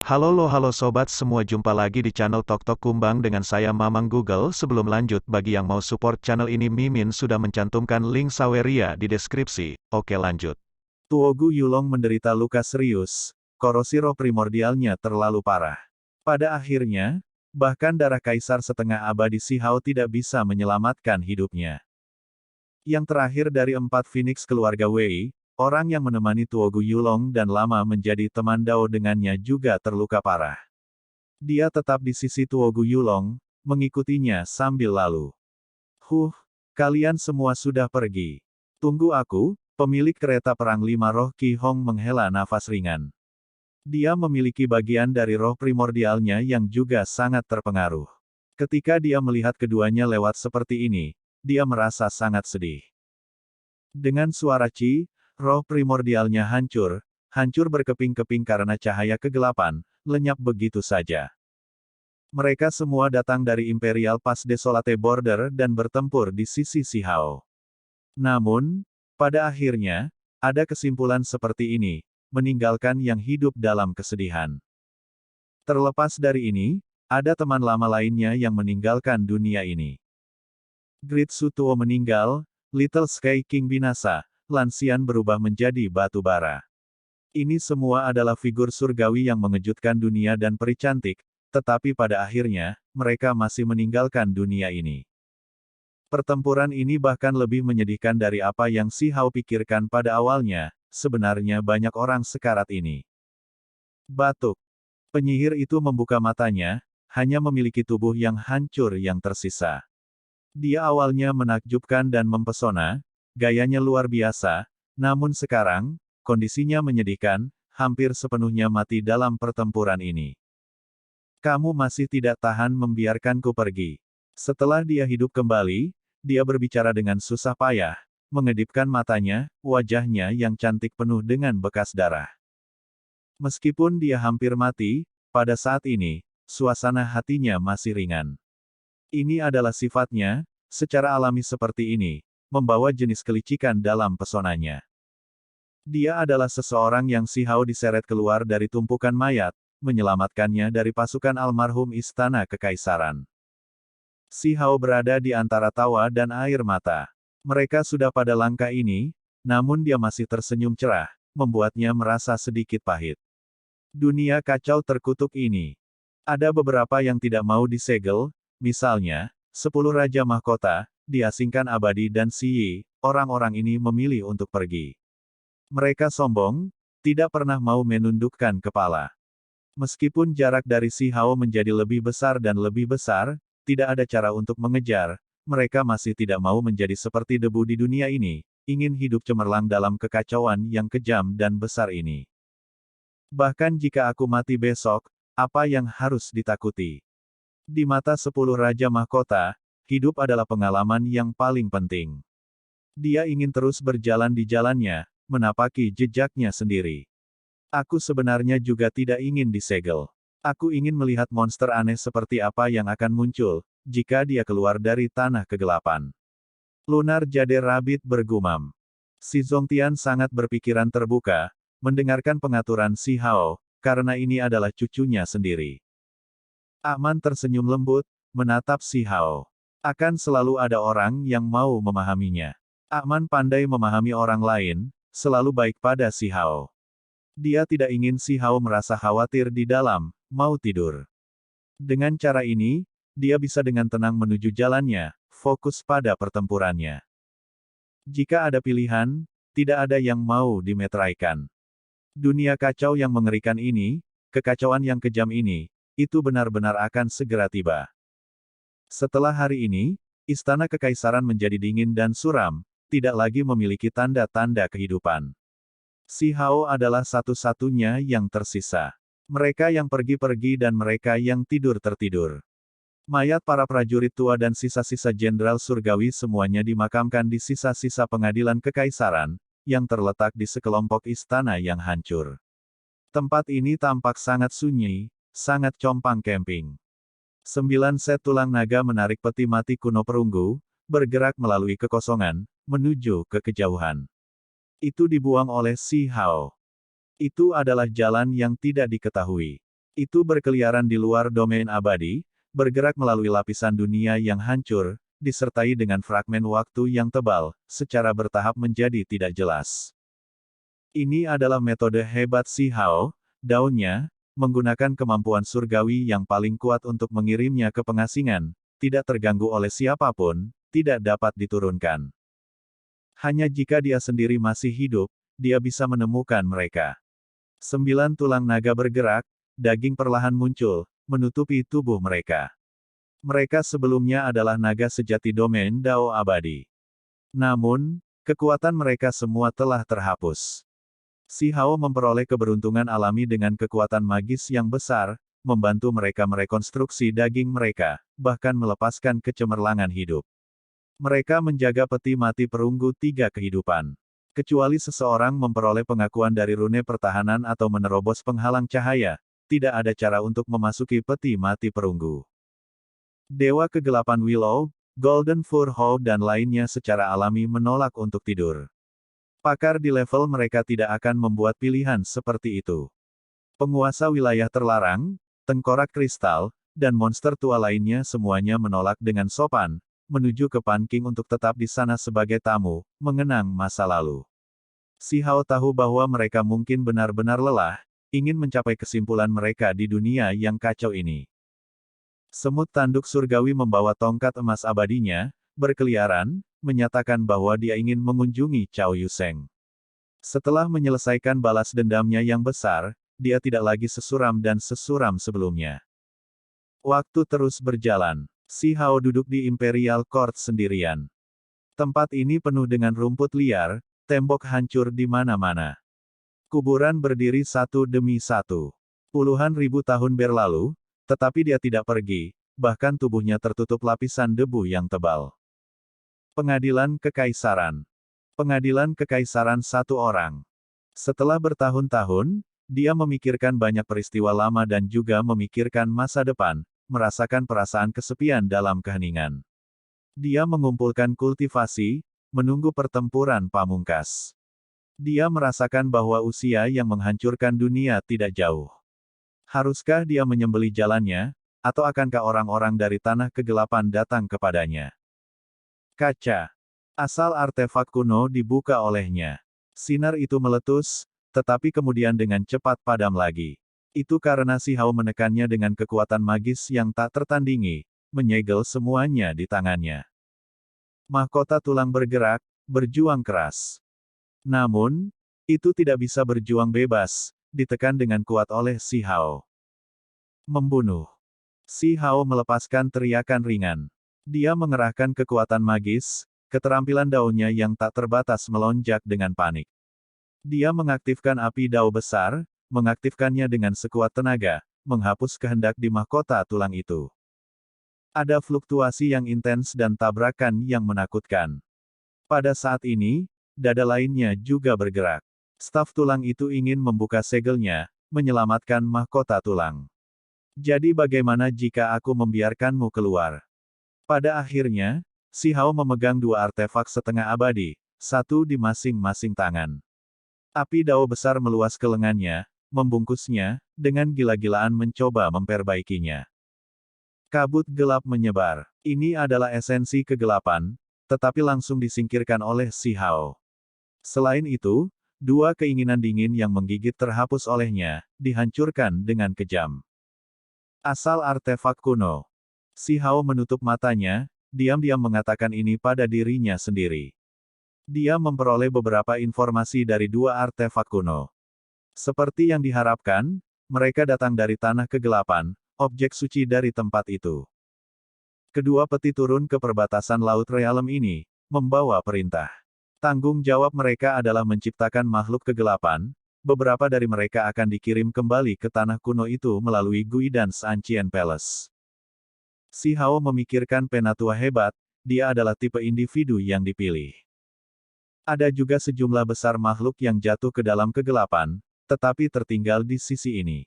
Halo sobat semua, jumpa lagi di channel Tok Tok Kumbang dengan saya Mamang Google. Sebelum lanjut, bagi yang mau support channel ini, Mimin sudah mencantumkan link Saweria di deskripsi. Oke lanjut. Tuogu Yulong menderita luka serius, korosi roh primordialnya terlalu parah. Pada akhirnya, bahkan darah kaisar setengah abadi Si Hao tidak bisa menyelamatkan hidupnya. Yang terakhir dari 4 Phoenix keluarga Wei, orang yang menemani Tuogu Yulong dan lama menjadi teman Dao dengannya juga terluka parah. Dia tetap di sisi Tuogu Yulong, mengikutinya sambil lalu. Kalian semua sudah pergi. Tunggu aku, pemilik kereta perang 5 roh Qi Hong menghela nafas ringan. Dia memiliki bagian dari roh primordialnya yang juga sangat terpengaruh. Ketika dia melihat keduanya lewat seperti ini, dia merasa sangat sedih. Dengan suara Qi, roh primordialnya hancur berkeping-keping karena cahaya kegelapan, lenyap begitu saja. Mereka semua datang dari Imperial Pass Desolate Border dan bertempur di sisi Si Hao. Namun, pada akhirnya, ada kesimpulan seperti ini, meninggalkan yang hidup dalam kesedihan. Terlepas dari ini, ada teman lama lainnya yang meninggalkan dunia ini. Great Sutuo meninggal, Little Sky King binasa, Lanxian berubah menjadi batu bara. Ini semua adalah figur surgawi yang mengejutkan dunia dan peri cantik, tetapi pada akhirnya, mereka masih meninggalkan dunia ini. Pertempuran ini bahkan lebih menyedihkan dari apa yang Si Hao pikirkan pada awalnya, sebenarnya banyak orang sekarat ini. Batuk. Penyihir itu membuka matanya, hanya memiliki tubuh yang hancur yang tersisa. Dia awalnya menakjubkan dan mempesona, gayanya luar biasa, namun sekarang, kondisinya menyedihkan, hampir sepenuhnya mati dalam pertempuran ini. Kamu masih tidak tahan membiarkanku pergi. Setelah dia hidup kembali, dia berbicara dengan susah payah, mengedipkan matanya, wajahnya yang cantik penuh dengan bekas darah. Meskipun dia hampir mati, pada saat ini, suasana hatinya masih ringan. Ini adalah sifatnya, secara alami seperti ini, membawa jenis kelicikan dalam pesonanya. Dia adalah seseorang yang Si Hao diseret keluar dari tumpukan mayat, menyelamatkannya dari pasukan almarhum Istana Kekaisaran. Si Hao berada di antara tawa dan air mata. Mereka sudah pada langkah ini, namun dia masih tersenyum cerah, membuatnya merasa sedikit pahit. Dunia kacau terkutuk ini. Ada beberapa yang tidak mau disegel, misalnya, 10 Raja Mahkota, diasingkan abadi dan Si Yi, orang-orang ini memilih untuk pergi. Mereka sombong, tidak pernah mau menundukkan kepala. Meskipun jarak dari Si Hao menjadi lebih besar dan lebih besar, tidak ada cara untuk mengejar, mereka masih tidak mau menjadi seperti debu di dunia ini, ingin hidup cemerlang dalam kekacauan yang kejam dan besar ini. Bahkan jika aku mati besok, apa yang harus ditakuti? Di mata 10 Raja Mahkota, hidup adalah pengalaman yang paling penting. Dia ingin terus berjalan di jalannya, menapaki jejaknya sendiri. Aku sebenarnya juga tidak ingin disegel. Aku ingin melihat monster aneh seperti apa yang akan muncul, jika dia keluar dari tanah kegelapan. Lunar Jade Rabbit bergumam. Si Zongtian sangat berpikiran terbuka, mendengarkan pengaturan Si Hao, karena ini adalah cucunya sendiri. Aman tersenyum lembut, menatap Si Hao. Akan selalu ada orang yang mau memahaminya. Aman pandai memahami orang lain, selalu baik pada Si Hao. Dia tidak ingin Si Hao merasa khawatir di dalam, mau tidur. Dengan cara ini, dia bisa dengan tenang menuju jalannya, fokus pada pertempurannya. Jika ada pilihan, tidak ada yang mau dimeteraikan. Dunia kacau yang mengerikan ini, kekacauan yang kejam ini, itu benar-benar akan segera tiba. Setelah hari ini, Istana Kekaisaran menjadi dingin dan suram, tidak lagi memiliki tanda-tanda kehidupan. Si Hao adalah satu-satunya yang tersisa. Mereka yang pergi-pergi dan mereka yang tidur-tertidur. Mayat para prajurit tua dan sisa-sisa jenderal surgawi semuanya dimakamkan di sisa-sisa pengadilan kekaisaran, yang terletak di sekelompok istana yang hancur. Tempat ini tampak sangat sunyi, sangat compang-camping. 9 set tulang naga menarik peti mati kuno perunggu, bergerak melalui kekosongan, menuju ke kejauhan. Itu dibuang oleh Si Hao. Itu adalah jalan yang tidak diketahui. Itu berkeliaran di luar domain abadi, bergerak melalui lapisan dunia yang hancur, disertai dengan fragmen waktu yang tebal, secara bertahap menjadi tidak jelas. Ini adalah metode hebat Si Hao, daunnya, menggunakan kemampuan surgawi yang paling kuat untuk mengirimnya ke pengasingan, tidak terganggu oleh siapapun, tidak dapat diturunkan. Hanya jika dia sendiri masih hidup, dia bisa menemukan mereka. 9 tulang naga bergerak, daging perlahan muncul, menutupi tubuh mereka. Mereka sebelumnya adalah naga sejati domain Dao abadi. Namun, kekuatan mereka semua telah terhapus. Si Hao memperoleh keberuntungan alami dengan kekuatan magis yang besar, membantu mereka merekonstruksi daging mereka, bahkan melepaskan kecemerlangan hidup. Mereka menjaga peti mati perunggu 3 kehidupan. Kecuali seseorang memperoleh pengakuan dari rune pertahanan atau menerobos penghalang cahaya, tidak ada cara untuk memasuki peti mati perunggu. Dewa Kegelapan Willow, Golden Fur How dan lainnya secara alami menolak untuk tidur. Pakar di level mereka tidak akan membuat pilihan seperti itu. Penguasa wilayah terlarang, tengkorak kristal, dan monster tua lainnya semuanya menolak dengan sopan, menuju ke Panking untuk tetap di sana sebagai tamu, mengenang masa lalu. Si Hao tahu bahwa mereka mungkin benar-benar lelah, ingin mencapai kesimpulan mereka di dunia yang kacau ini. Semut tanduk surgawi membawa tongkat emas abadinya, berkeliaran, menyatakan bahwa dia ingin mengunjungi Cao Yuseng. Setelah menyelesaikan balas dendamnya yang besar, dia tidak lagi sesuram dan sesuram sebelumnya. Waktu terus berjalan. Si Hao duduk di Imperial Court sendirian. Tempat ini penuh dengan rumput liar, tembok hancur di mana-mana. Kuburan berdiri satu demi satu. Puluhan ribu tahun berlalu, tetapi dia tidak pergi, bahkan tubuhnya tertutup lapisan debu yang tebal. Pengadilan Kekaisaran. Pengadilan Kekaisaran satu orang. Setelah bertahun-tahun, dia memikirkan banyak peristiwa lama dan juga memikirkan masa depan, merasakan perasaan kesepian dalam keheningan. Dia mengumpulkan kultivasi, menunggu pertempuran pamungkas. Dia merasakan bahwa usia yang menghancurkan dunia tidak jauh. Haruskah dia menyembeli jalannya, atau akankah orang-orang dari tanah kegelapan datang kepadanya? Kaca. Asal artefak kuno dibuka olehnya. Sinar itu meletus, tetapi kemudian dengan cepat padam lagi. Itu karena Si Hao menekannya dengan kekuatan magis yang tak tertandingi, menyegel semuanya di tangannya. Mahkota tulang bergerak, berjuang keras. Namun, itu tidak bisa berjuang bebas, ditekan dengan kuat oleh Si Hao. Membunuh. Si Hao melepaskan teriakan ringan. Dia mengerahkan kekuatan magis, keterampilan daunnya yang tak terbatas melonjak dengan panik. Dia mengaktifkan api dao besar, mengaktifkannya dengan sekuat tenaga, menghapus kehendak di mahkota tulang itu. Ada fluktuasi yang intens dan tabrakan yang menakutkan. Pada saat ini, dada lainnya juga bergerak. Staf tulang itu ingin membuka segelnya, menyelamatkan mahkota tulang. Jadi bagaimana jika aku membiarkanmu keluar? Pada akhirnya, Si Hao memegang 2 artefak setengah abadi, satu di masing-masing tangan. Api dao besar meluas ke lengannya, membungkusnya, dengan gila-gilaan mencoba memperbaikinya. Kabut gelap menyebar. Ini adalah esensi kegelapan, tetapi langsung disingkirkan oleh Si Hao. Selain itu, 2 keinginan dingin yang menggigit terhapus olehnya, dihancurkan dengan kejam. Asal artefak kuno. Si Hao menutup matanya, diam-diam mengatakan ini pada dirinya sendiri. Dia memperoleh beberapa informasi dari 2 artefak kuno. Seperti yang diharapkan, mereka datang dari tanah kegelapan, objek suci dari tempat itu. Kedua peti turun ke perbatasan Laut Realm ini, membawa perintah. Tanggung jawab mereka adalah menciptakan makhluk kegelapan, beberapa dari mereka akan dikirim kembali ke tanah kuno itu melalui Guidance Ancient Palace. Si Hao memikirkan penatua hebat, dia adalah tipe individu yang dipilih. Ada juga sejumlah besar makhluk yang jatuh ke dalam kegelapan, tetapi tertinggal di sisi ini.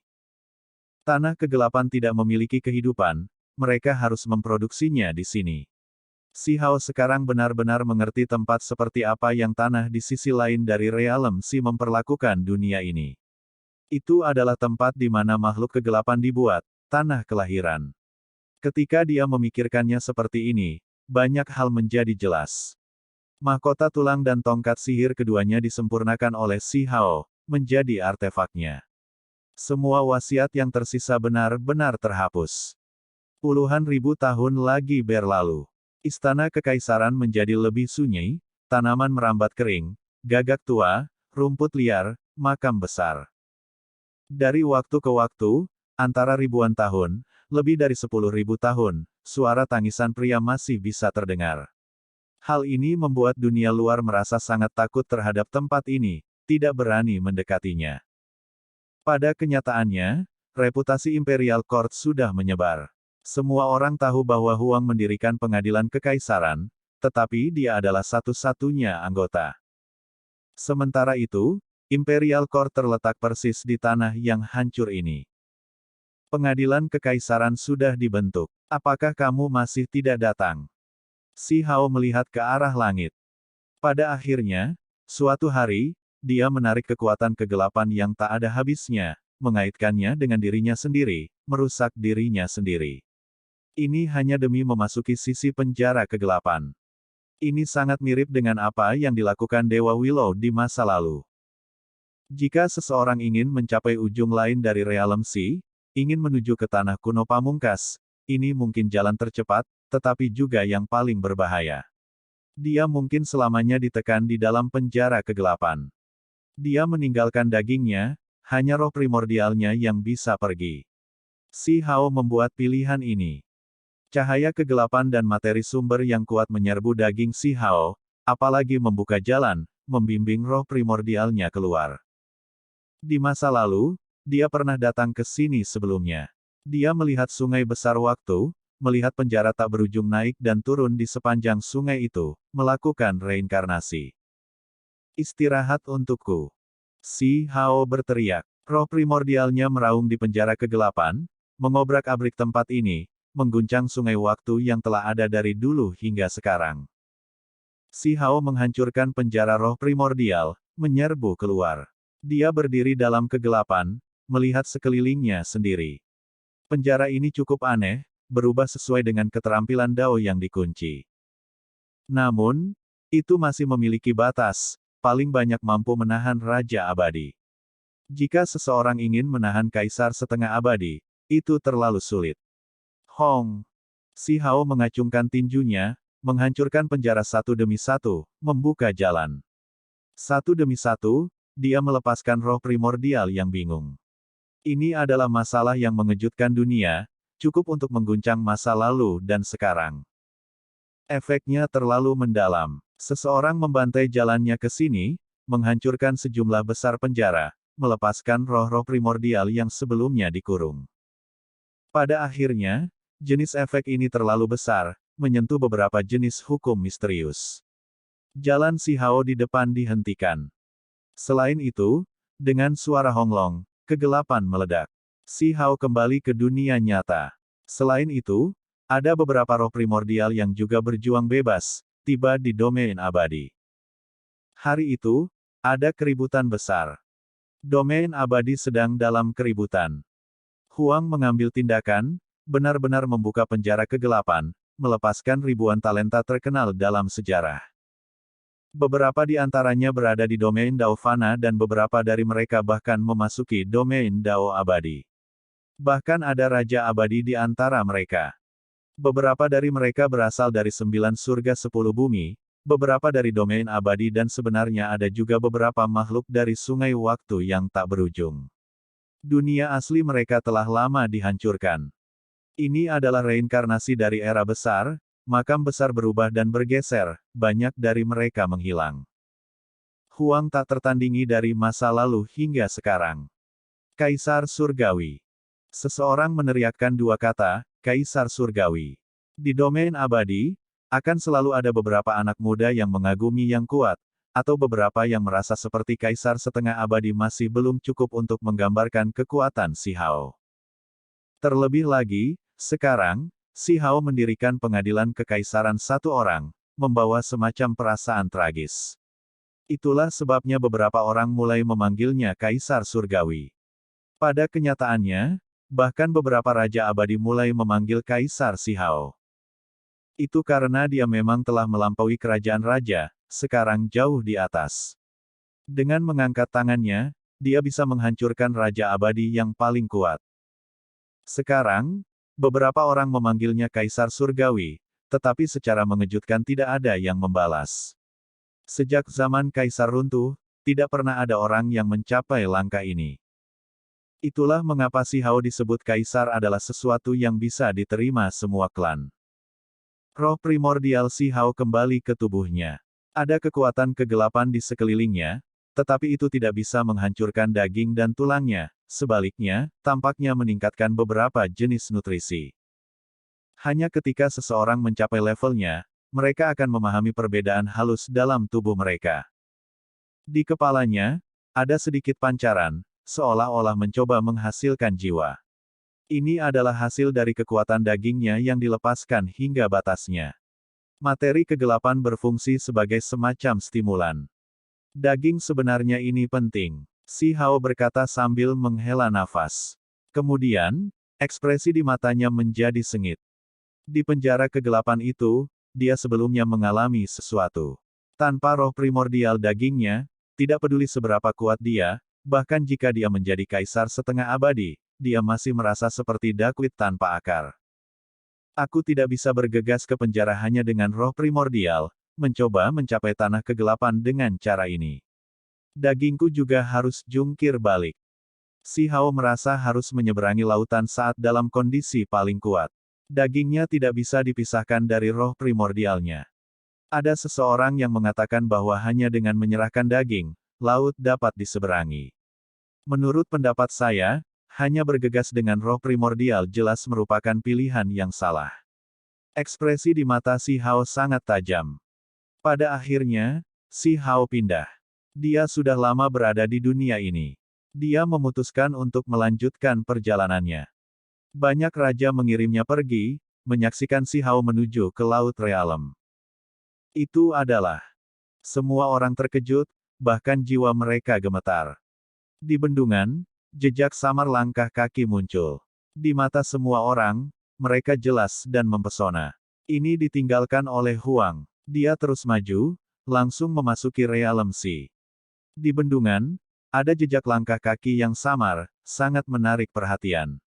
Tanah kegelapan tidak memiliki kehidupan, mereka harus memproduksinya di sini. Si Hao sekarang benar-benar mengerti tempat seperti apa yang tanah di sisi lain dari realem si memperlakukan dunia ini. Itu adalah tempat di mana makhluk kegelapan dibuat, tanah kelahiran. Ketika dia memikirkannya seperti ini, banyak hal menjadi jelas. Mahkota tulang dan tongkat sihir keduanya disempurnakan oleh Si Hao, menjadi artefaknya. Semua wasiat yang tersisa benar-benar terhapus. Puluhan ribu tahun lagi berlalu. Istana kekaisaran menjadi lebih sunyi, tanaman merambat kering, gagak tua, rumput liar, makam besar. Dari waktu ke waktu, antara ribuan tahun, lebih dari 10.000 tahun, suara tangisan pria masih bisa terdengar. Hal ini membuat dunia luar merasa sangat takut terhadap tempat ini, tidak berani mendekatinya. Pada kenyataannya, reputasi Imperial Court sudah menyebar. Semua orang tahu bahwa Huang mendirikan pengadilan kekaisaran, tetapi dia adalah satu-satunya anggota. Sementara itu, Imperial Court terletak persis di tanah yang hancur ini. Pengadilan kekaisaran sudah dibentuk. Apakah kamu masih tidak datang? Si Hao melihat ke arah langit. Pada akhirnya, suatu hari, dia menarik kekuatan kegelapan yang tak ada habisnya, mengaitkannya dengan dirinya sendiri, merusak dirinya sendiri. Ini hanya demi memasuki sisi penjara kegelapan. Ini sangat mirip dengan apa yang dilakukan Dewa Willow di masa lalu. Jika seseorang ingin mencapai ujung lain dari realem Si, ingin menuju ke tanah kuno pamungkas, ini mungkin jalan tercepat, tetapi juga yang paling berbahaya. Dia mungkin selamanya ditekan di dalam penjara kegelapan. Dia meninggalkan dagingnya, hanya roh primordialnya yang bisa pergi. Si Hao membuat pilihan ini. Cahaya kegelapan dan materi sumber yang kuat menyerbu daging Si Hao, apalagi membuka jalan, membimbing roh primordialnya keluar. Di masa lalu, dia pernah datang ke sini sebelumnya. Dia melihat sungai besar waktu, melihat penjara tak berujung naik dan turun di sepanjang sungai itu, melakukan reinkarnasi. Istirahat untukku. Si Hao berteriak. Roh primordialnya meraung di penjara kegelapan, mengobrak-abrik tempat ini, mengguncang sungai waktu yang telah ada dari dulu hingga sekarang. Si Hao menghancurkan penjara roh primordial, menyerbu keluar. Dia berdiri dalam kegelapan, melihat sekelilingnya sendiri. Penjara ini cukup aneh, berubah sesuai dengan keterampilan Dao yang dikunci. Namun, itu masih memiliki batas, paling banyak mampu menahan Raja Abadi. Jika seseorang ingin menahan Kaisar setengah abadi, itu terlalu sulit. Hong! Si Hao mengacungkan tinjunya, menghancurkan penjara satu demi satu, membuka jalan. Satu demi satu, dia melepaskan roh primordial yang bingung. Ini adalah masalah yang mengejutkan dunia, cukup untuk mengguncang masa lalu dan sekarang. Efeknya terlalu mendalam. Seseorang membantai jalannya ke sini, menghancurkan sejumlah besar penjara, melepaskan roh-roh primordial yang sebelumnya dikurung. Pada akhirnya, jenis efek ini terlalu besar, menyentuh beberapa jenis hukum misterius. Jalan Si Hao di depan dihentikan. Selain itu, dengan suara honglong, kegelapan meledak. Si Hao kembali ke dunia nyata. Selain itu, ada beberapa roh primordial yang juga berjuang bebas, tiba di domain abadi. Hari itu, ada keributan besar. Domain abadi sedang dalam keributan. Huang mengambil tindakan, benar-benar membuka penjara kegelapan, melepaskan ribuan talenta terkenal dalam sejarah. Beberapa di antaranya berada di domain Dao Fana dan beberapa dari mereka bahkan memasuki domain Dao Abadi. Bahkan ada Raja Abadi di antara mereka. Beberapa dari mereka berasal dari 9 surga 10 bumi, beberapa dari domain abadi dan sebenarnya ada juga beberapa makhluk dari sungai waktu yang tak berujung. Dunia asli mereka telah lama dihancurkan. Ini adalah reinkarnasi dari era besar, makam besar berubah dan bergeser, banyak dari mereka menghilang. Huang tak tertandingi dari masa lalu hingga sekarang. Kaisar Surgawi. Seseorang meneriakkan dua kata, Kaisar Surgawi. Di domain abadi, akan selalu ada beberapa anak muda yang mengagumi yang kuat, atau beberapa yang merasa seperti Kaisar setengah abadi masih belum cukup untuk menggambarkan kekuatan Si Hao. Terlebih lagi, sekarang, Xi Hao mendirikan pengadilan kekaisaran satu orang, membawa semacam perasaan tragis. Itulah sebabnya beberapa orang mulai memanggilnya Kaisar Surgawi. Pada kenyataannya, bahkan beberapa raja abadi mulai memanggil Kaisar Xi Hao. Itu karena dia memang telah melampaui kerajaan raja, sekarang jauh di atas. Dengan mengangkat tangannya, dia bisa menghancurkan raja abadi yang paling kuat. Sekarang, beberapa orang memanggilnya Kaisar Surgawi, tetapi secara mengejutkan tidak ada yang membalas. Sejak zaman Kaisar runtuh, tidak pernah ada orang yang mencapai langkah ini. Itulah mengapa Xi Hao disebut Kaisar adalah sesuatu yang bisa diterima semua klan. Roh primordial Xi Hao kembali ke tubuhnya. Ada kekuatan kegelapan di sekelilingnya, tetapi itu tidak bisa menghancurkan daging dan tulangnya, sebaliknya, tampaknya meningkatkan beberapa jenis nutrisi. Hanya ketika seseorang mencapai levelnya, mereka akan memahami perbedaan halus dalam tubuh mereka. Di kepalanya, ada sedikit pancaran, seolah-olah mencoba menghasilkan jiwa. Ini adalah hasil dari kekuatan dagingnya yang dilepaskan hingga batasnya. Materi kegelapan berfungsi sebagai semacam stimulan. Daging sebenarnya ini penting, Xi Hao berkata sambil menghela nafas. Kemudian, ekspresi di matanya menjadi sengit. Di penjara kegelapan itu, dia sebelumnya mengalami sesuatu. Tanpa roh primordial dagingnya, tidak peduli seberapa kuat dia, bahkan jika dia menjadi kaisar setengah abadi, dia masih merasa seperti dakwit tanpa akar. Aku tidak bisa bergegas ke penjara hanya dengan roh primordial, mencoba mencapai tanah kegelapan dengan cara ini. Dagingku juga harus jungkir balik. Xi Hao merasa harus menyeberangi lautan saat dalam kondisi paling kuat. Dagingnya tidak bisa dipisahkan dari roh primordialnya. Ada seseorang yang mengatakan bahwa hanya dengan menyerahkan daging, laut dapat diseberangi. Menurut pendapat saya, hanya bergegas dengan roh primordial jelas merupakan pilihan yang salah. Ekspresi di mata Xi Hao sangat tajam. Pada akhirnya, Xi Hao pindah. Dia sudah lama berada di dunia ini. Dia memutuskan untuk melanjutkan perjalanannya. Banyak raja mengirimnya pergi, menyaksikan Xi Hao menuju ke Laut Realem. Itu adalah. Semua orang terkejut, bahkan jiwa mereka gemetar. Di bendungan, jejak samar langkah kaki muncul. Di mata semua orang, mereka jelas dan mempesona. Ini ditinggalkan oleh Huang. Dia terus maju, langsung memasuki Realem Xi. Di bendungan, ada jejak langkah kaki yang samar, sangat menarik perhatian.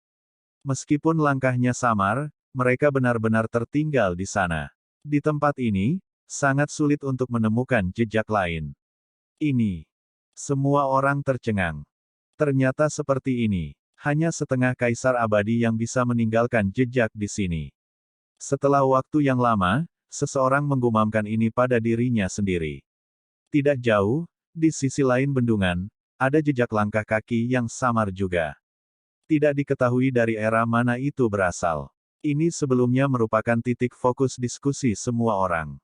Meskipun langkahnya samar, mereka benar-benar tertinggal di sana. Di tempat ini, sangat sulit untuk menemukan jejak lain. Ini. Semua orang tercengang. Ternyata seperti ini. Hanya setengah kaisar abadi yang bisa meninggalkan jejak di sini. Setelah waktu yang lama, seseorang menggumamkan ini pada dirinya sendiri. Tidak jauh, di sisi lain bendungan, ada jejak langkah kaki yang samar juga. Tidak diketahui dari era mana itu berasal. Ini sebelumnya merupakan titik fokus diskusi semua orang.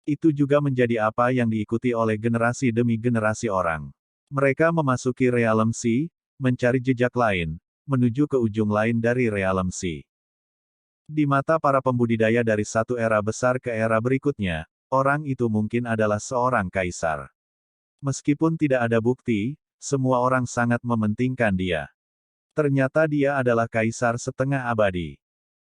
Itu juga menjadi apa yang diikuti oleh generasi demi generasi orang. Mereka memasuki Realem Xi, mencari jejak lain, menuju ke ujung lain dari Realem Xi. Di mata para pembudidaya dari satu era besar ke era berikutnya, orang itu mungkin adalah seorang kaisar. Meskipun tidak ada bukti, semua orang sangat mementingkan dia. Ternyata dia adalah kaisar setengah abadi.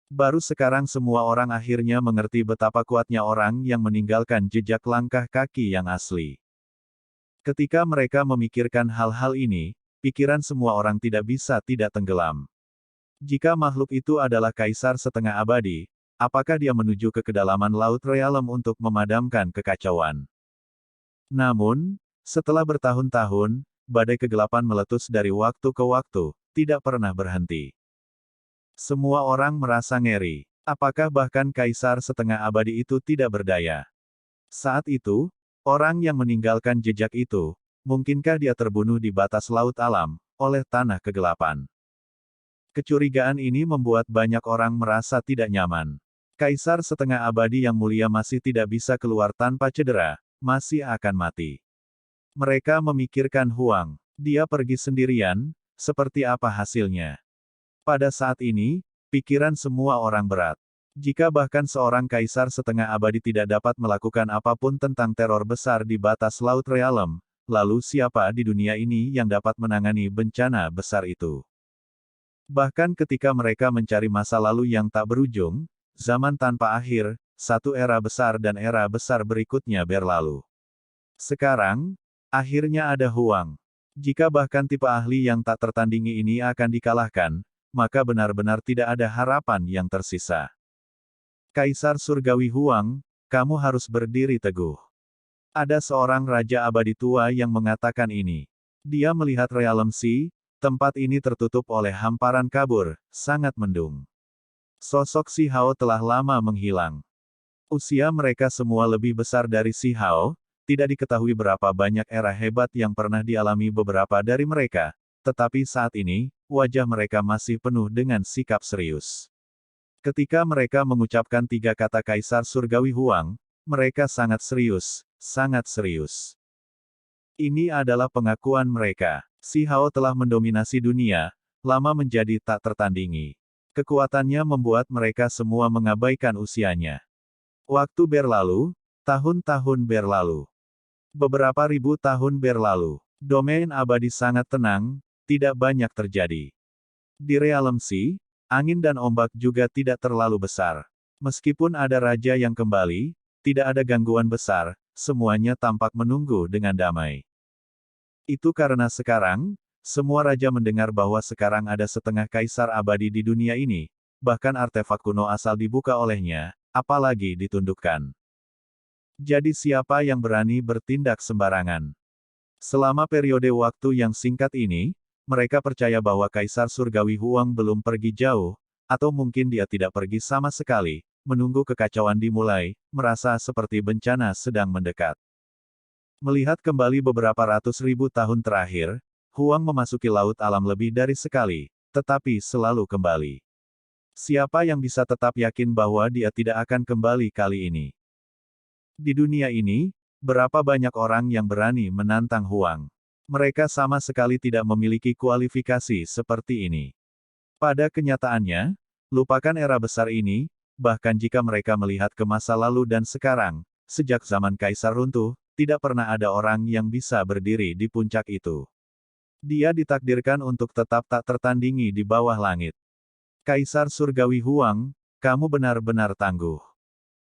Baru sekarang semua orang akhirnya mengerti betapa kuatnya orang yang meninggalkan jejak langkah kaki yang asli. Ketika mereka memikirkan hal-hal ini, pikiran semua orang tidak bisa tidak tenggelam. Jika makhluk itu adalah kaisar setengah abadi, apakah dia menuju ke kedalaman Laut Realem untuk memadamkan kekacauan? Namun, setelah bertahun-tahun, badai kegelapan meletus dari waktu ke waktu, tidak pernah berhenti. Semua orang merasa ngeri. Apakah bahkan kaisar setengah abadi itu tidak berdaya? Saat itu, orang yang meninggalkan jejak itu, mungkinkah dia terbunuh di batas laut alam, oleh tanah kegelapan? Kecurigaan ini membuat banyak orang merasa tidak nyaman. Kaisar setengah abadi yang mulia masih tidak bisa keluar tanpa cedera, masih akan mati. Mereka memikirkan Huang. Dia pergi sendirian, seperti apa hasilnya? Pada saat ini, pikiran semua orang berat. Jika bahkan seorang kaisar setengah abadi tidak dapat melakukan apapun tentang teror besar di batas Laut Realem, lalu siapa di dunia ini yang dapat menangani bencana besar itu? Bahkan ketika mereka mencari masa lalu yang tak berujung, zaman tanpa akhir, satu era besar dan era besar berikutnya berlalu. Sekarang, akhirnya ada Huang. Jika bahkan tipe ahli yang tak tertandingi ini akan dikalahkan, maka benar-benar tidak ada harapan yang tersisa. Kaisar Surgawi Huang, kamu harus berdiri teguh. Ada seorang raja abadi tua yang mengatakan ini. Dia melihat Realm Sea, tempat ini tertutup oleh hamparan kabur, sangat mendung. Sosok Si Hao telah lama menghilang. Usia mereka semua lebih besar dari Si Hao, tidak diketahui berapa banyak era hebat yang pernah dialami beberapa dari mereka, tetapi saat ini, wajah mereka masih penuh dengan sikap serius. Ketika mereka mengucapkan tiga kata Kaisar Surgawi Huang, mereka sangat serius, sangat serius. Ini adalah pengakuan mereka. Si Hao telah mendominasi dunia, lama menjadi tak tertandingi. Kekuatannya membuat mereka semua mengabaikan usianya. Waktu berlalu, tahun-tahun berlalu. Beberapa ribu tahun berlalu. Domain abadi sangat tenang, tidak banyak terjadi. Di Realm Sea, angin dan ombak juga tidak terlalu besar. Meskipun ada raja yang kembali, tidak ada gangguan besar, semuanya tampak menunggu dengan damai. Itu karena sekarang, semua raja mendengar bahwa sekarang ada setengah kaisar abadi di dunia ini, bahkan artefak kuno asal dibuka olehnya, apalagi ditundukkan. Jadi siapa yang berani bertindak sembarangan? Selama periode waktu yang singkat ini, mereka percaya bahwa Kaisar Surgawi Huang belum pergi jauh, atau mungkin dia tidak pergi sama sekali, menunggu kekacauan dimulai, merasa seperti bencana sedang mendekat. Melihat kembali beberapa ratus ribu tahun terakhir, Huang memasuki laut alam lebih dari sekali, tetapi selalu kembali. Siapa yang bisa tetap yakin bahwa dia tidak akan kembali kali ini? Di dunia ini, berapa banyak orang yang berani menantang Huang? Mereka sama sekali tidak memiliki kualifikasi seperti ini. Pada kenyataannya, lupakan era besar ini, bahkan jika mereka melihat ke masa lalu dan sekarang, sejak zaman Kaisar runtuh, tidak pernah ada orang yang bisa berdiri di puncak itu. Dia ditakdirkan untuk tetap tak tertandingi di bawah langit. Kaisar Surgawi Huang, kamu benar-benar tangguh.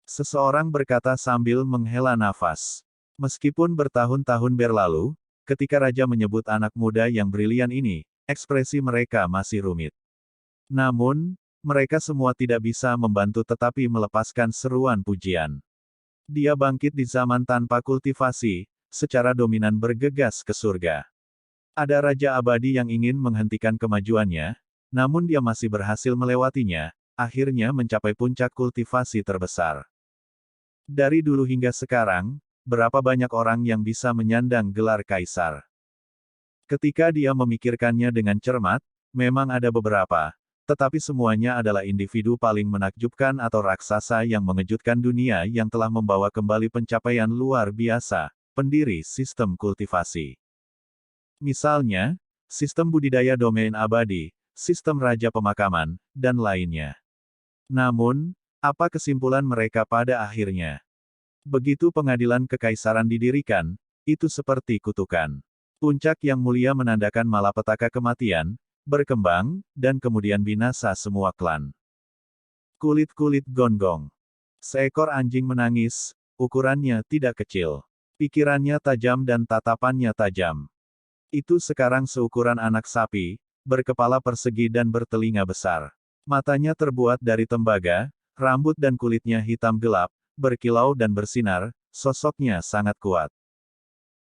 Seseorang berkata sambil menghela nafas. Meskipun bertahun-tahun berlalu, ketika raja menyebut anak muda yang brilian ini, ekspresi mereka masih rumit. Namun, mereka semua tidak bisa membantu tetapi melepaskan seruan pujian. Dia bangkit di zaman tanpa kultivasi, secara dominan bergegas ke surga. Ada raja abadi yang ingin menghentikan kemajuannya, namun dia masih berhasil melewatinya, akhirnya mencapai puncak kultivasi terbesar. Dari dulu hingga sekarang, berapa banyak orang yang bisa menyandang gelar kaisar? Ketika dia memikirkannya dengan cermat, memang ada beberapa, tetapi semuanya adalah individu paling menakjubkan atau raksasa yang mengejutkan dunia yang telah membawa kembali pencapaian luar biasa, pendiri sistem kultivasi. Misalnya, sistem budidaya domain abadi, sistem raja pemakaman, dan lainnya. Namun, apa kesimpulan mereka pada akhirnya? Begitu pengadilan kekaisaran didirikan, itu seperti kutukan. Puncak yang mulia menandakan malapetaka kematian, berkembang, dan kemudian binasa semua klan. Kulit-kulit gonggong. Seekor anjing menangis, ukurannya tidak kecil. Pikirannya tajam dan tatapannya tajam. Itu sekarang seukuran anak sapi, berkepala persegi dan bertelinga besar. Matanya terbuat dari tembaga, rambut dan kulitnya hitam gelap, berkilau dan bersinar, sosoknya sangat kuat.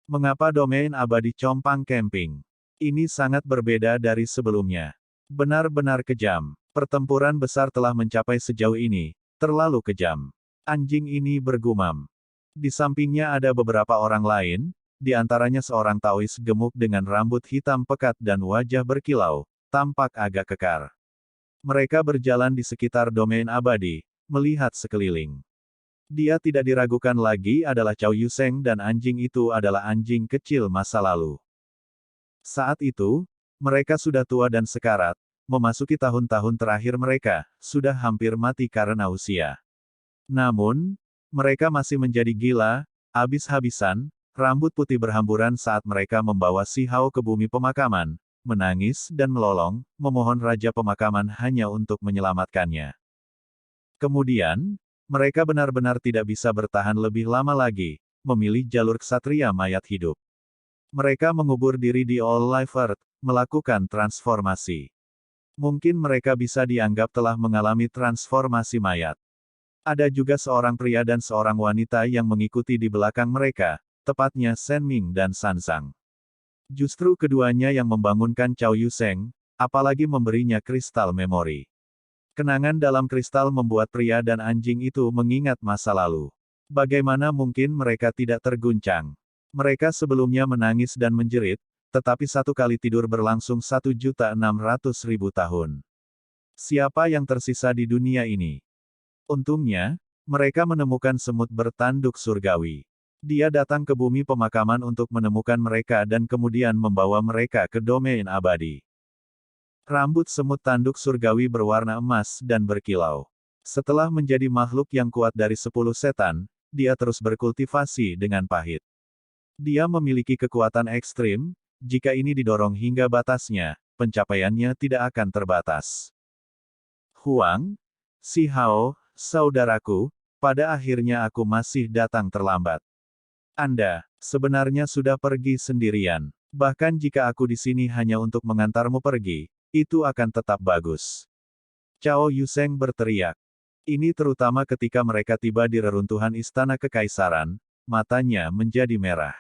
Mengapa domain abadi compang camping? Ini sangat berbeda dari sebelumnya. Benar-benar kejam. Pertempuran besar telah mencapai sejauh ini, terlalu kejam. Anjing ini bergumam. Di sampingnya ada beberapa orang lain, di antaranya seorang Taois gemuk dengan rambut hitam pekat dan wajah berkilau, tampak agak kekar. Mereka berjalan di sekitar domain abadi, melihat sekeliling. Dia tidak diragukan lagi adalah Cao Yuseng dan anjing itu adalah anjing kecil masa lalu. Saat itu, mereka sudah tua dan sekarat, memasuki tahun-tahun terakhir mereka, sudah hampir mati karena usia. Namun, mereka masih menjadi gila, habis-habisan, rambut putih berhamburan saat mereka membawa Si Hao ke bumi pemakaman, menangis dan melolong, memohon Raja Pemakaman hanya untuk menyelamatkannya. Kemudian, mereka benar-benar tidak bisa bertahan lebih lama lagi, memilih jalur ksatria mayat hidup. Mereka mengubur diri di All Life Earth, melakukan transformasi. Mungkin mereka bisa dianggap telah mengalami transformasi mayat. Ada juga seorang pria dan seorang wanita yang mengikuti di belakang mereka, tepatnya Shen Ming dan San Zhang. Justru keduanya yang membangunkan Cao Yuseng, apalagi memberinya kristal memori. Kenangan dalam kristal membuat pria dan anjing itu mengingat masa lalu. Bagaimana mungkin mereka tidak terguncang? Mereka sebelumnya menangis dan menjerit, tetapi satu kali tidur berlangsung 1.600.000 tahun. Siapa yang tersisa di dunia ini? Untungnya, mereka menemukan semut bertanduk surgawi. Dia datang ke bumi pemakaman untuk menemukan mereka dan kemudian membawa mereka ke domain abadi. Rambut semut tanduk surgawi berwarna emas dan berkilau. Setelah menjadi makhluk yang kuat dari 10 setan, dia terus berkultivasi dengan pahit. Dia memiliki kekuatan ekstrim, jika ini didorong hingga batasnya, pencapaiannya tidak akan terbatas. Huang, Si Hao, saudaraku, pada akhirnya aku masih datang terlambat. Anda, sebenarnya sudah pergi sendirian. Bahkan jika aku di sini hanya untuk mengantarmu pergi, itu akan tetap bagus. Cao Yuseng berteriak. Ini terutama ketika mereka tiba di reruntuhan Istana Kekaisaran, matanya menjadi merah.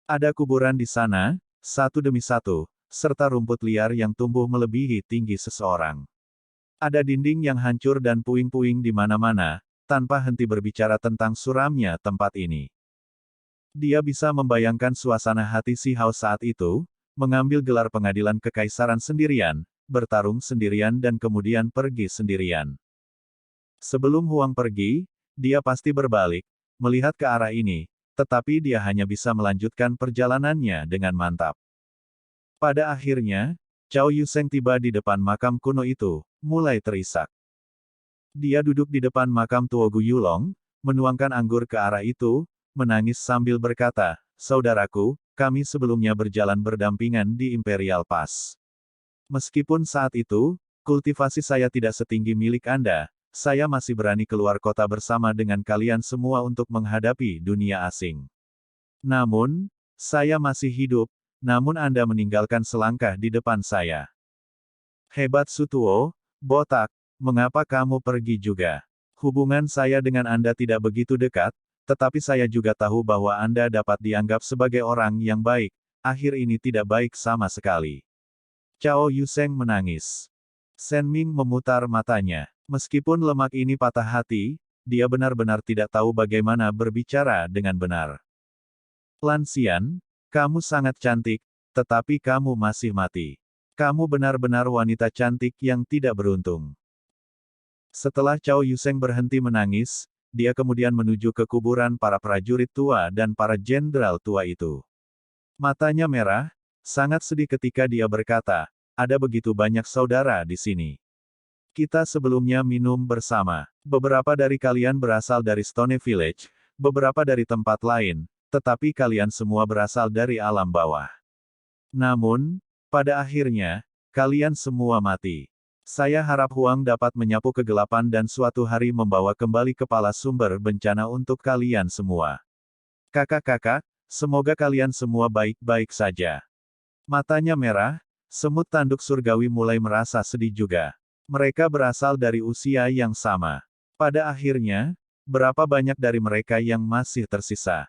Ada kuburan di sana, satu demi satu, serta rumput liar yang tumbuh melebihi tinggi seseorang. Ada dinding yang hancur dan puing-puing di mana-mana, tanpa henti berbicara tentang suramnya tempat ini. Dia bisa membayangkan suasana hati Si Hao saat itu, mengambil gelar pengadilan kekaisaran sendirian, bertarung sendirian dan kemudian pergi sendirian. Sebelum Huang pergi, dia pasti berbalik, melihat ke arah ini, tetapi dia hanya bisa melanjutkan perjalanannya dengan mantap. Pada akhirnya, Cao Yuseng tiba di depan makam kuno itu, mulai terisak. Dia duduk di depan makam Tuogu Yulong, menuangkan anggur ke arah itu, menangis sambil berkata, "Saudaraku, kami sebelumnya berjalan berdampingan di Imperial Pass. Meskipun saat itu, kultivasi saya tidak setinggi milik Anda, saya masih berani keluar kota bersama dengan kalian semua untuk menghadapi dunia asing. Namun, saya masih hidup, namun Anda meninggalkan selangkah di depan saya. Hebat Sutuo, botak, mengapa kamu pergi juga? Hubungan saya dengan Anda tidak begitu dekat, tetapi saya juga tahu bahwa Anda dapat dianggap sebagai orang yang baik, akhir ini tidak baik sama sekali." Cao Yuseng menangis. Shen Ming memutar matanya. Meskipun lemak ini patah hati, dia benar-benar tidak tahu bagaimana berbicara dengan benar. "Lansian, kamu sangat cantik, tetapi kamu masih mati. Kamu benar-benar wanita cantik yang tidak beruntung." Setelah Cao Yuseng berhenti menangis, dia kemudian menuju ke kuburan para prajurit tua dan para jenderal tua itu. Matanya merah, sangat sedih ketika dia berkata, "Ada begitu banyak saudara di sini. Kita sebelumnya minum bersama. Beberapa dari kalian berasal dari Stone Village, beberapa dari tempat lain, tetapi kalian semua berasal dari alam bawah. Namun, pada akhirnya, kalian semua mati. Saya harap Huang dapat menyapu kegelapan dan suatu hari membawa kembali kepala sumber bencana untuk kalian semua. Kakak-kakak, semoga kalian semua baik-baik saja." Matanya merah, semut tanduk surgawi mulai merasa sedih juga. Mereka berasal dari usia yang sama. Pada akhirnya, berapa banyak dari mereka yang masih tersisa?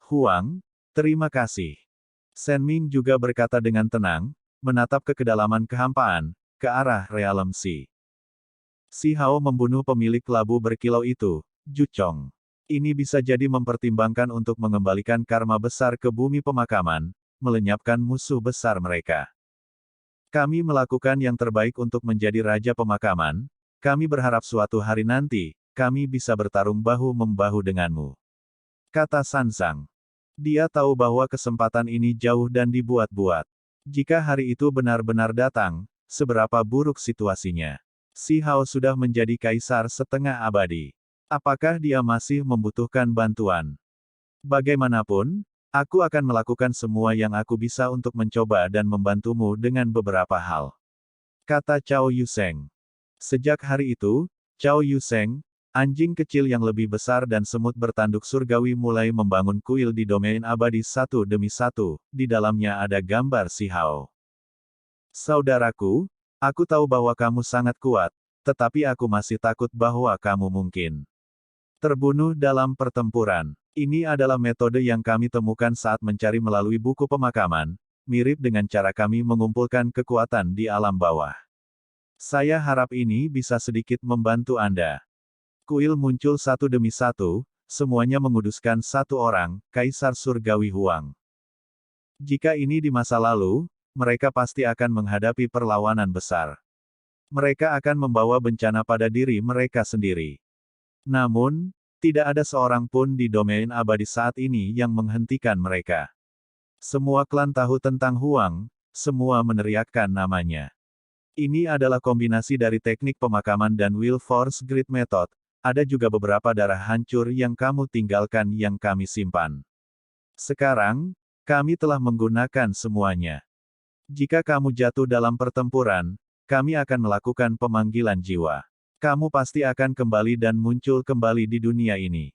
"Huang, terima kasih." Shen Ming juga berkata dengan tenang, menatap ke kedalaman kehampaan, ke arah Realm Si. Si Hao membunuh pemilik labu berkilau itu, Ju Chong. Ini bisa jadi mempertimbangkan untuk mengembalikan karma besar ke bumi pemakaman, melenyapkan musuh besar mereka. Kami melakukan yang terbaik untuk menjadi Raja Pemakaman, kami berharap suatu hari nanti, kami bisa bertarung bahu-membahu denganmu. Kata San Zhang. Dia tahu bahwa kesempatan ini jauh dan dibuat-buat. Jika hari itu benar-benar datang, seberapa buruk situasinya. Si Hao sudah menjadi kaisar setengah abadi. Apakah dia masih membutuhkan bantuan? Bagaimanapun, aku akan melakukan semua yang aku bisa untuk mencoba dan membantumu dengan beberapa hal. Kata Cao Yuseng. Sejak hari itu, Cao Yuseng, anjing kecil yang lebih besar dan semut bertanduk surgawi mulai membangun kuil di domain abadi satu demi satu, di dalamnya ada gambar si Hao. Saudaraku, aku tahu bahwa kamu sangat kuat, tetapi aku masih takut bahwa kamu mungkin terbunuh dalam pertempuran. Ini adalah metode yang kami temukan saat mencari melalui buku pemakaman, mirip dengan cara kami mengumpulkan kekuatan di alam bawah. Saya harap ini bisa sedikit membantu Anda. Kuil muncul satu demi satu, semuanya menguduskan satu orang, Kaisar Surgawi Huang. Jika ini di masa lalu, mereka pasti akan menghadapi perlawanan besar. Mereka akan membawa bencana pada diri mereka sendiri. Namun, tidak ada seorang pun di domain abadi saat ini yang menghentikan mereka. Semua klan tahu tentang Huang, semua meneriakkan namanya. Ini adalah kombinasi dari teknik pemakaman dan Will Force Grid Method. Ada juga beberapa darah hancur yang kamu tinggalkan yang kami simpan. Sekarang, kami telah menggunakan semuanya. Jika kamu jatuh dalam pertempuran, kami akan melakukan pemanggilan jiwa. Kamu pasti akan kembali dan muncul kembali di dunia ini.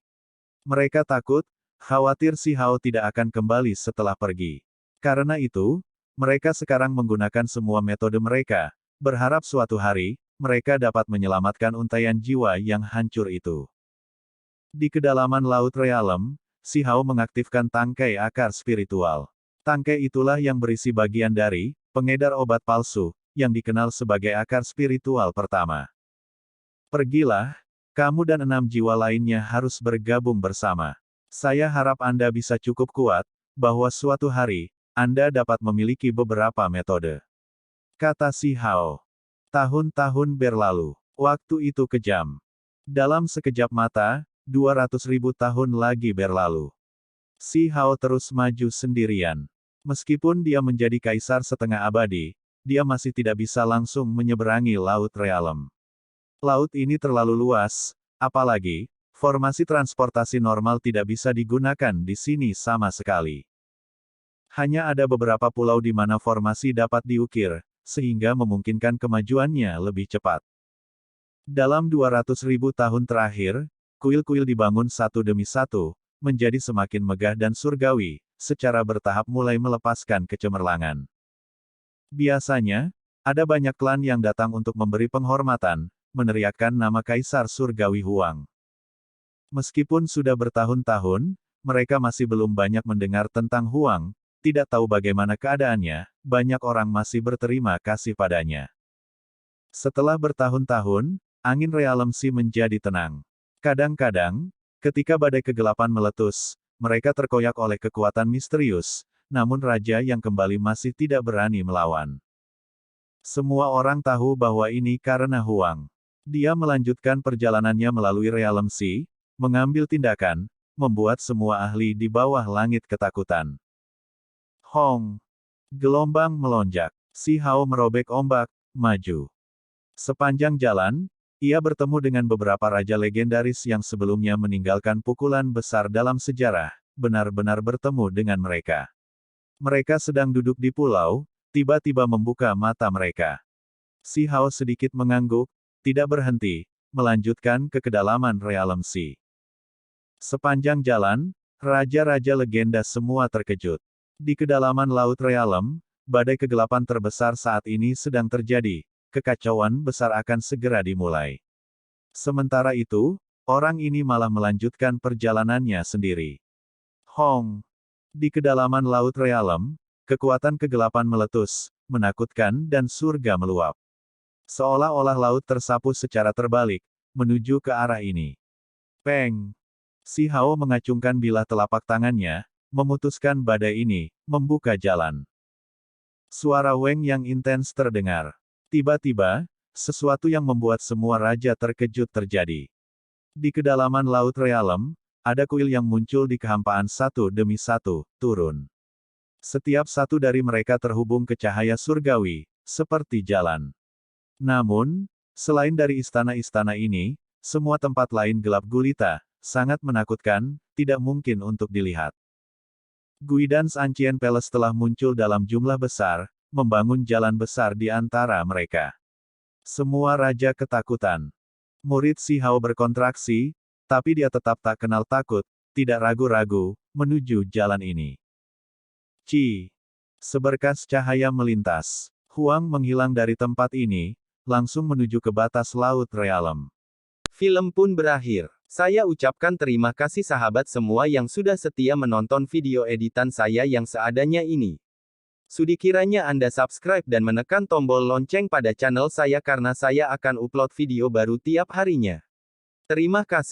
Mereka takut, khawatir si Hao tidak akan kembali setelah pergi. Karena itu, mereka sekarang menggunakan semua metode mereka, berharap suatu hari, mereka dapat menyelamatkan untaian jiwa yang hancur itu. Di kedalaman Laut Realem, si Hao mengaktifkan tangkai akar spiritual. Tangkai itulah yang berisi bagian dari pengedar obat palsu, yang dikenal sebagai akar spiritual pertama. Pergilah, kamu dan 6 jiwa lainnya harus bergabung bersama. Saya harap Anda bisa cukup kuat, bahwa suatu hari, Anda dapat memiliki beberapa metode. Kata si Hao. Tahun-tahun berlalu. Waktu itu kejam. Dalam sekejap mata, 200.000 tahun lagi berlalu. Si Hao terus maju sendirian. Meskipun dia menjadi kaisar setengah abadi, dia masih tidak bisa langsung menyeberangi Laut Realem. Laut ini terlalu luas, apalagi, formasi transportasi normal tidak bisa digunakan di sini sama sekali. Hanya ada beberapa pulau di mana formasi dapat diukir, sehingga memungkinkan kemajuannya lebih cepat. Dalam 200.000 tahun terakhir, kuil-kuil dibangun satu demi satu, menjadi semakin megah dan surgawi, secara bertahap mulai melepaskan kecemerlangan. Biasanya, ada banyak klan yang datang untuk memberi penghormatan, meneriakkan nama Kaisar Surgawi Huang. Meskipun sudah bertahun-tahun, mereka masih belum banyak mendengar tentang Huang, tidak tahu bagaimana keadaannya, banyak orang masih berterima kasih padanya. Setelah bertahun-tahun, angin Realem Si menjadi tenang. Kadang-kadang, ketika badai kegelapan meletus, mereka terkoyak oleh kekuatan misterius, namun raja yang kembali masih tidak berani melawan. Semua orang tahu bahwa ini karena Huang. Dia melanjutkan perjalanannya melalui Realem Si, mengambil tindakan, membuat semua ahli di bawah langit ketakutan. Hong! Gelombang melonjak. Si Hao merobek ombak, maju. Sepanjang jalan, ia bertemu dengan beberapa raja legendaris yang sebelumnya meninggalkan pukulan besar dalam sejarah, benar-benar bertemu dengan mereka. Mereka sedang duduk di pulau, tiba-tiba membuka mata mereka. Si Hao sedikit mengangguk, tidak berhenti, melanjutkan ke kedalaman Realem Si. Sepanjang jalan, raja-raja legenda semua terkejut. Di kedalaman Laut Realem, badai kegelapan terbesar saat ini sedang terjadi, kekacauan besar akan segera dimulai. Sementara itu, orang ini malah melanjutkan perjalanannya sendiri. Hong! Di kedalaman Laut Realem, kekuatan kegelapan meletus, menakutkan dan surga meluap. Seolah-olah laut tersapu secara terbalik, menuju ke arah ini. Peng! Si Hao mengacungkan bilah telapak tangannya, memutuskan badai ini, membuka jalan. Suara Weng yang intens terdengar. Tiba-tiba, sesuatu yang membuat semua raja terkejut terjadi. Di kedalaman Laut Realem, ada kuil yang muncul di kehampaan satu demi satu, turun. Setiap satu dari mereka terhubung ke cahaya surgawi, seperti jalan. Namun, selain dari istana-istana ini, semua tempat lain gelap gulita, sangat menakutkan, tidak mungkin untuk dilihat. Guidance Ancient Palace telah muncul dalam jumlah besar, membangun jalan besar di antara mereka. Semua raja ketakutan. Murid Si Hao berkontraksi, tapi dia tetap tak kenal takut, tidak ragu-ragu, menuju jalan ini. Seberkas cahaya melintas. Huang menghilang dari tempat ini, langsung menuju ke batas Laut Realem. Film pun berakhir. Saya ucapkan terima kasih sahabat semua yang sudah setia menonton video editan saya yang seadanya ini. Sudi kiranya Anda subscribe dan menekan tombol lonceng pada channel saya karena saya akan upload video baru tiap harinya. Terima kasih.